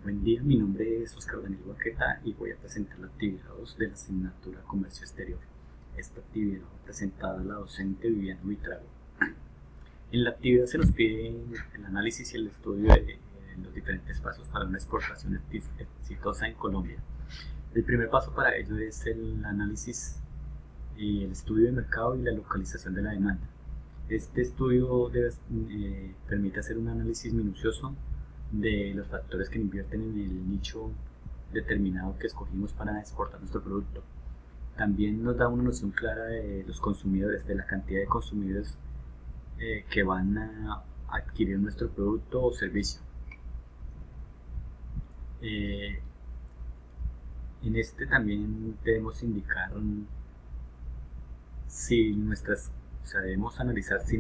Buen día, mi nombre es Oscar Daniel Baqueta y voy a presentar la actividad 2 de la asignatura Comercio Exterior. Esta actividad va presentada a la docente Viviana Buitrago. En la actividad se nos pide el análisis y el estudio de los diferentes pasos para una exportación exitosa en Colombia. El primer paso para ello es el análisis y el estudio de mercado y la localización de la demanda. Este estudio permite hacer un análisis minucioso de los factores que invierten en el nicho determinado que escogimos para exportar nuestro producto. También nos da una noción clara de los consumidores, de la cantidad de consumidores que van a adquirir nuestro producto o servicio. En este también debemos indicar si debemos analizar si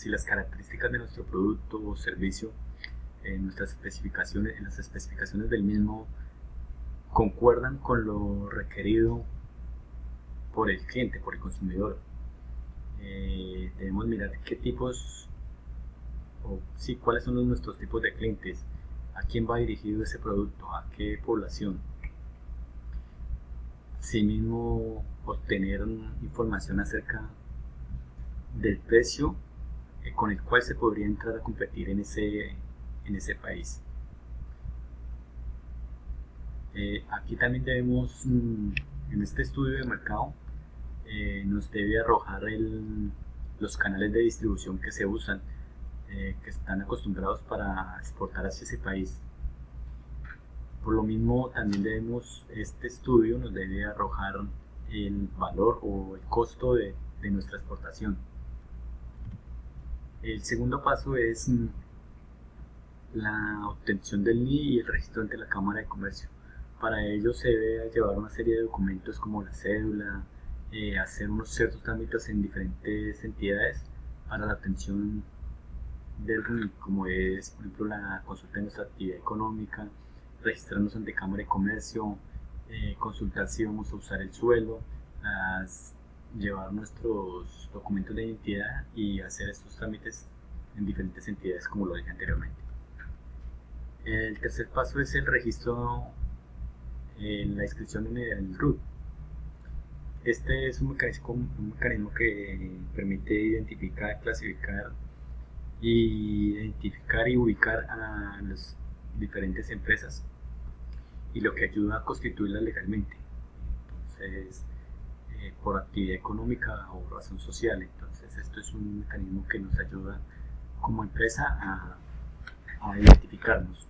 las características de nuestro producto o servicio en las especificaciones del mismo concuerdan con lo requerido por el cliente, por el consumidor. Debemos mirar qué tipos cuáles son nuestros tipos de clientes, a quién va dirigido ese producto, a qué población. Asimismo, obtener información acerca del precio con el cual se podría entrar a competir en ese país. Aquí también debemos, en este estudio de mercado, nos debe arrojar los canales de distribución que se usan, que están acostumbrados para exportar hacia ese país. Por lo mismo, también este estudio nos debe arrojar el valor o el costo de nuestra exportación. El segundo paso es la obtención del NIE y el registro ante la Cámara de Comercio. Para ello se debe llevar una serie de documentos como la cédula, hacer unos ciertos trámites en diferentes entidades para la obtención del RNI, como es, por ejemplo, la consulta de nuestra actividad económica, registrarnos ante Cámara de Comercio, consultar si vamos a usar el suelo, llevar nuestros documentos de identidad y hacer estos trámites en diferentes entidades, como lo dije anteriormente. El tercer paso es el registro en la inscripción en el RUT. Este es un mecanismo que permite identificar, clasificar y ubicar a las diferentes empresas y lo que ayuda a constituirlas legalmente. Entonces, por actividad económica o razón social. Entonces, esto es un mecanismo que nos ayuda como empresa a identificarnos.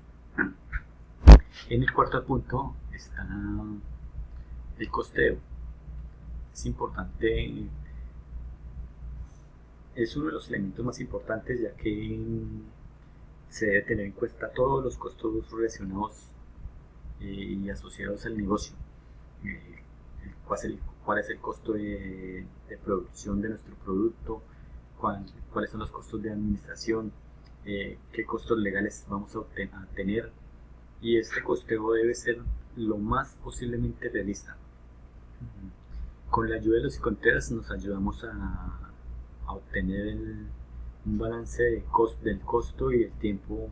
En el cuarto punto está el costeo. Es importante, es uno de los elementos más importantes, ya que se debe tener en cuenta todos los costos relacionados y asociados al negocio. Cuál es el costo de producción de nuestro producto, cuáles son los costos de administración, qué costos legales vamos a tener, y este costeo debe ser lo más posiblemente realista. Con la ayuda de los psiconters nos ayudamos a obtener un balance del costo y el tiempo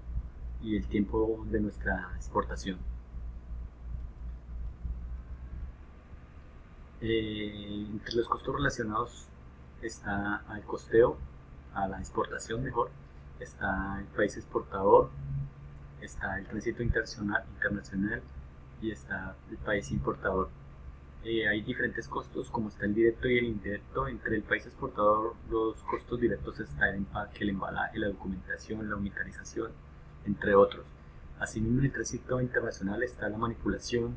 de nuestra exportación. Entre los costos relacionados está al costeo, a la exportación mejor, está el país exportador, está el tránsito internacional y está el país importador. Hay diferentes costos, como está el directo y el indirecto. Entre el país exportador, los costos directos está el empaque, el embalaje, la documentación, la unitarización, entre otros. Asimismo, en el tránsito internacional está la manipulación,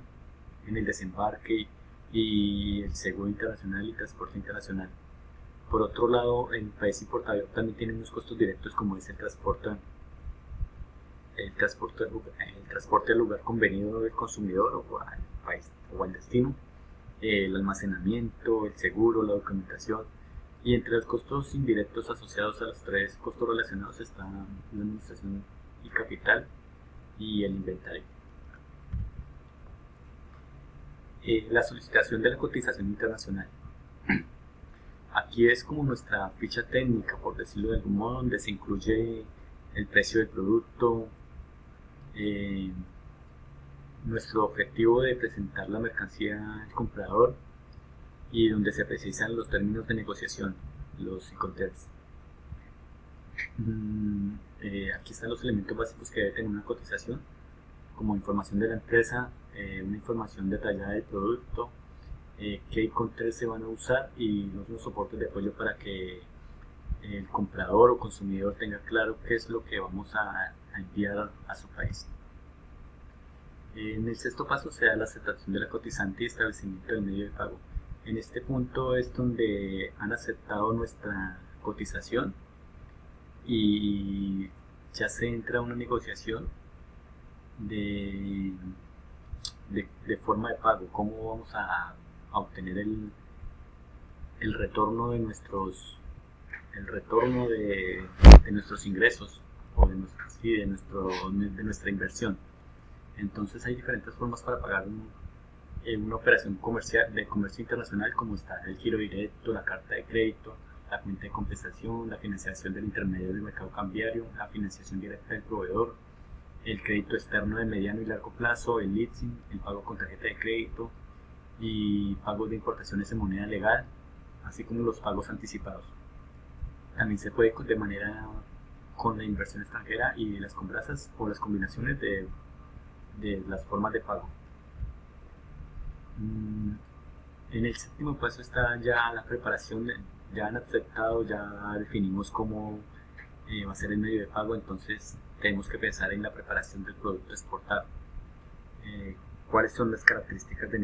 en el desembarque y el seguro internacional y transporte internacional. Por otro lado, el país importador también tiene unos costos directos, como es el transporte al lugar convenido del consumidor o al país o al destino, el almacenamiento, el seguro, la documentación. Y entre los costos indirectos asociados a los tres costos relacionados están la administración y capital y el inventario. La solicitación de la cotización internacional. Aquí es como nuestra ficha técnica, por decirlo de algún modo, donde se incluye el precio del producto, Eh, Nuestro objetivo de presentar la mercancía al comprador y donde se precisan los términos de negociación, los Incoterms. Aquí están los elementos básicos que debe tener una cotización, como información de la empresa, una información detallada del producto, qué Incoterms se van a usar y los soportes de apoyo para que el comprador o consumidor tenga claro qué es lo que vamos a enviar a su país. En el sexto paso se da la aceptación de la cotizante y establecimiento del medio de pago. En este punto es donde han aceptado nuestra cotización y ya se entra a una negociación de, de forma de pago, cómo vamos a obtener el retorno de nuestros ingresos o de nuestra inversión. Entonces hay diferentes formas para pagar una operación comercial de comercio internacional, como está el giro directo, la carta de crédito, la cuenta de compensación, la financiación del intermediario del mercado cambiario, la financiación directa del proveedor, el crédito externo de mediano y largo plazo, el leasing, el pago con tarjeta de crédito y pagos de importaciones en moneda legal, así como los pagos anticipados. También se puede de manera con la inversión extranjera y las compras o las combinaciones de las formas de pago. En el séptimo paso está ya la preparación, ya han aceptado, ya definimos cómo va a ser el medio de pago, entonces tenemos que pensar en la preparación del producto exportado. ¿Cuáles son las características de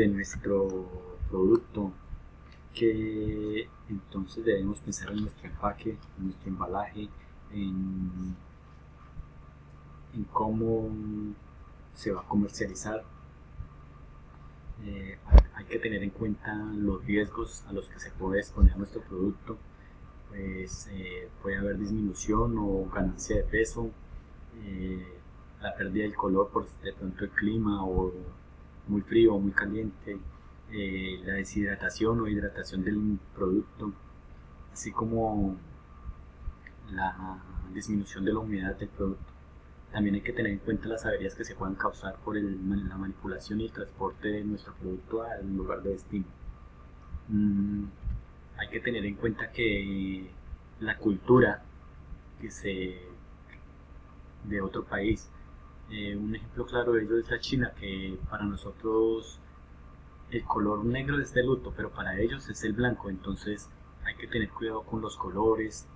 nuestro producto? Que entonces debemos pensar en nuestro empaque, en nuestro embalaje, en cómo se va a comercializar. Hay que tener en cuenta los riesgos a los que se puede exponer nuestro producto, pues puede haber disminución o ganancia de peso, la pérdida del color por de pronto el clima o muy frío o muy caliente, la deshidratación o hidratación del producto, así como la disminución de la humedad del producto. También hay que tener en cuenta las averías que se puedan causar por la manipulación y el transporte de nuestro producto al lugar de destino. Hay que tener en cuenta que la cultura de otro país, un ejemplo claro de ello es la China, que para nosotros el color negro es de luto, pero para ellos es el blanco, entonces hay que tener cuidado con los colores,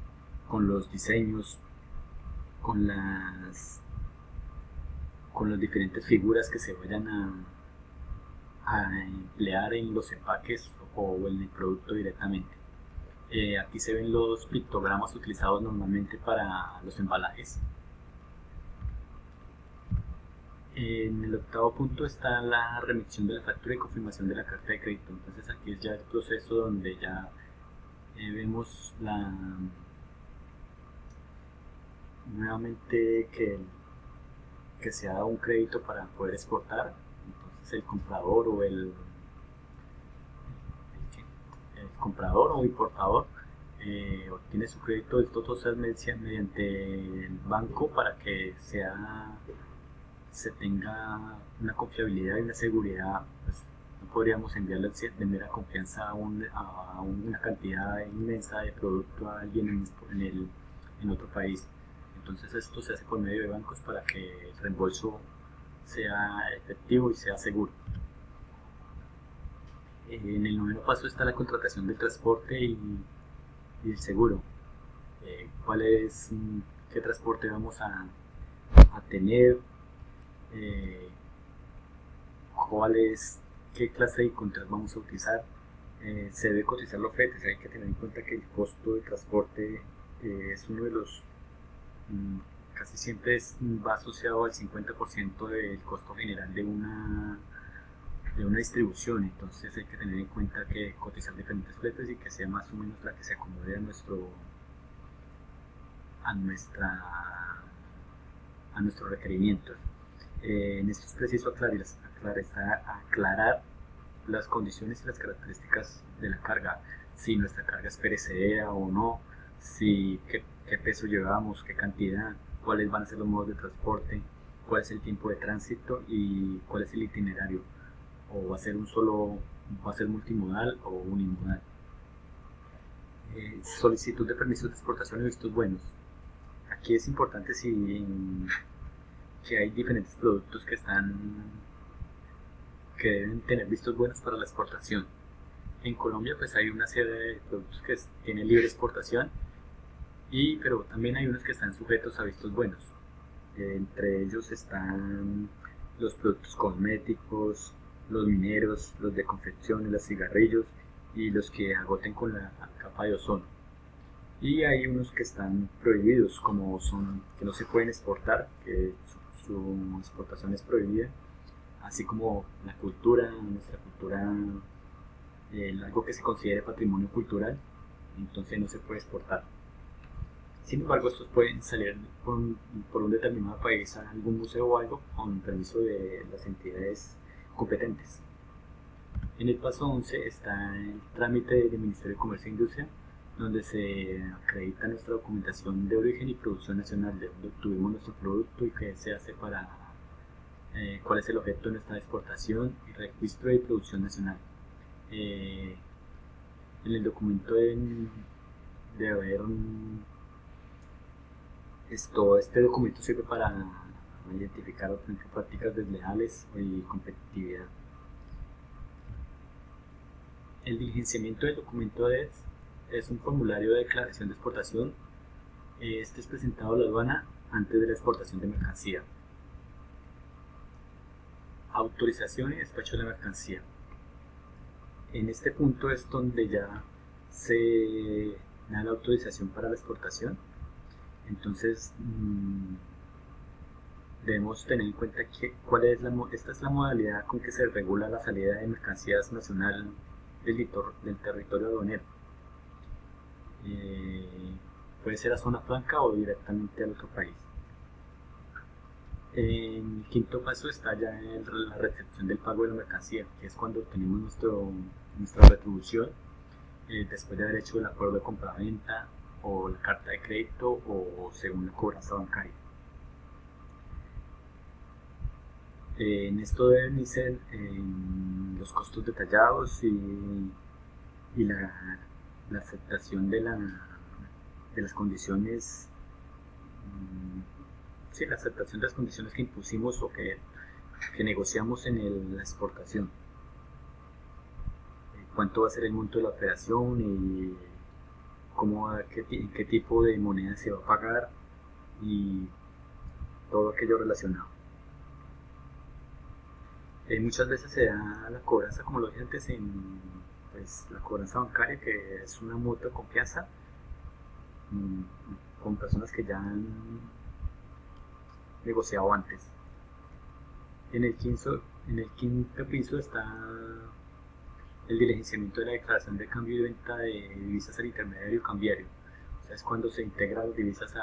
con los diseños, con las diferentes figuras que se vayan a emplear en los empaques o en el producto directamente. Aquí se ven los pictogramas utilizados normalmente para los embalajes. En el octavo punto está la remisión de la factura y confirmación de la carta de crédito. Entonces aquí es ya el proceso donde ya vemos nuevamente que se ha dado un crédito para poder exportar. Entonces el comprador o el comprador o importador obtiene su crédito. Esto todo se mediante el banco para que se tenga una confiabilidad y una seguridad. Pues, no podríamos enviarle de mera confianza a una cantidad inmensa de producto a alguien en otro país. Entonces esto se hace por medio de bancos para que el reembolso sea efectivo y sea seguro. En el noveno paso está la contratación del transporte y el seguro. ¿Qué transporte vamos a tener? ¿Qué clase de contratos vamos a utilizar? Se debe cotizar los fletes. Hay que tener en cuenta que el costo de transporte es uno de los casi siempre va asociado al 50% del costo general de una distribución. Entonces hay que tener en cuenta que cotizar diferentes fletes y que sea más o menos la que se acomode a nuestros requerimientos. En esto es preciso aclarar las condiciones y las características de la carga, si nuestra carga es perecedera o no, qué peso llevamos, qué cantidad, cuáles van a ser los modos de transporte, cuál es el tiempo de tránsito y cuál es el itinerario, o va a ser va a ser multimodal o unimodal. Solicitud de permisos de exportación y vistos buenos. Aquí es importante que hay diferentes productos que deben tener vistos buenos para la exportación. En Colombia pues hay una serie de productos que tienen libre exportación, pero también hay unos que están sujetos a vistos buenos. Entre ellos están los productos cosméticos, los mineros, los de confección, los cigarrillos y los que agoten con la capa de ozono. Y hay unos que están prohibidos, que no se pueden exportar, que su exportación es prohibida, así como nuestra cultura, algo que se considere patrimonio cultural, entonces no se puede exportar. Sin embargo, estos pueden salir por un determinado país a algún museo o algo con permiso de las entidades competentes. En el paso 11 está el trámite del Ministerio de Comercio e Industria, donde se acredita nuestra documentación de origen y producción nacional, de donde obtuvimos nuestro producto y qué se hace cuál es el objeto de nuestra exportación y registro de producción nacional. En el documento de haber este documento sirve para identificar prácticas desleales y competitividad. El diligenciamiento del documento es un formulario de declaración de exportación. Este es presentado a la aduana antes de la exportación de mercancía. Autorización y despacho de la mercancía. En este punto es donde ya se da la autorización para la exportación. Entonces debemos tener en cuenta esta es la modalidad con que se regula la salida de mercancías nacional del territorio aduanero. Puede ser a zona franca o directamente al otro país. En el quinto paso está ya la recepción del pago de la mercancía, que es cuando obtenemos nuestra retribución después de haber hecho el acuerdo de compra-venta o la carta de crédito o según la cobranza bancaria. En esto deben ser los costos detallados y la aceptación de las condiciones, la aceptación de las condiciones que impusimos o que negociamos en la exportación. Cuánto va a ser el monto de la operación y qué tipo de moneda se va a pagar y todo aquello relacionado. Muchas veces se da la cobranza, como lo dije antes, la cobranza bancaria, que es una mutua de confianza con personas que ya han negociado antes. En el quinto piso está el diligenciamiento de la declaración de cambio y venta de divisas al intermediario cambiario. O sea, es cuando se integran las divisas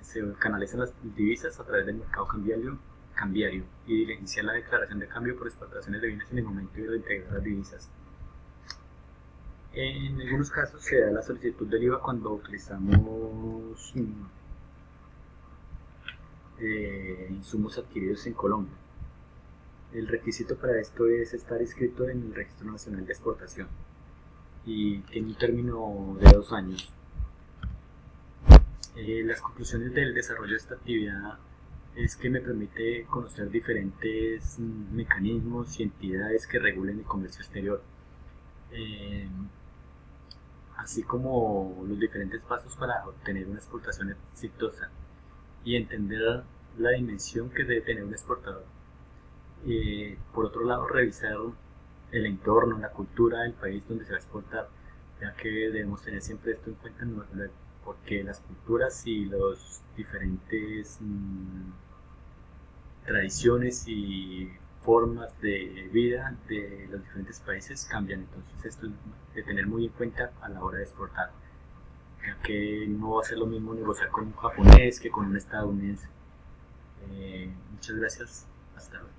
se canalizan las divisas a través del mercado cambiario y diligenciar la declaración de cambio por exportaciones de bienes en el momento de integrar las divisas. En algunos casos se da la solicitud del IVA cuando utilizamos insumos adquiridos en Colombia. El requisito para esto es estar inscrito en el Registro Nacional de Exportación y tiene un término de 2 años. Las conclusiones del desarrollo de esta actividad es que me permite conocer diferentes mecanismos y entidades que regulen el comercio exterior, así como los diferentes pasos para obtener una exportación exitosa y entender la dimensión que debe tener un exportador. Por otro lado, revisar el entorno, la cultura del país donde se va a exportar, ya que debemos tener siempre esto en cuenta, porque las culturas y los diferentes tradiciones y formas de vida de los diferentes países cambian. Entonces esto es de tener muy en cuenta a la hora de exportar, ya que no va a ser lo mismo negociar con un japonés que con un estadounidense. Muchas gracias, hasta luego.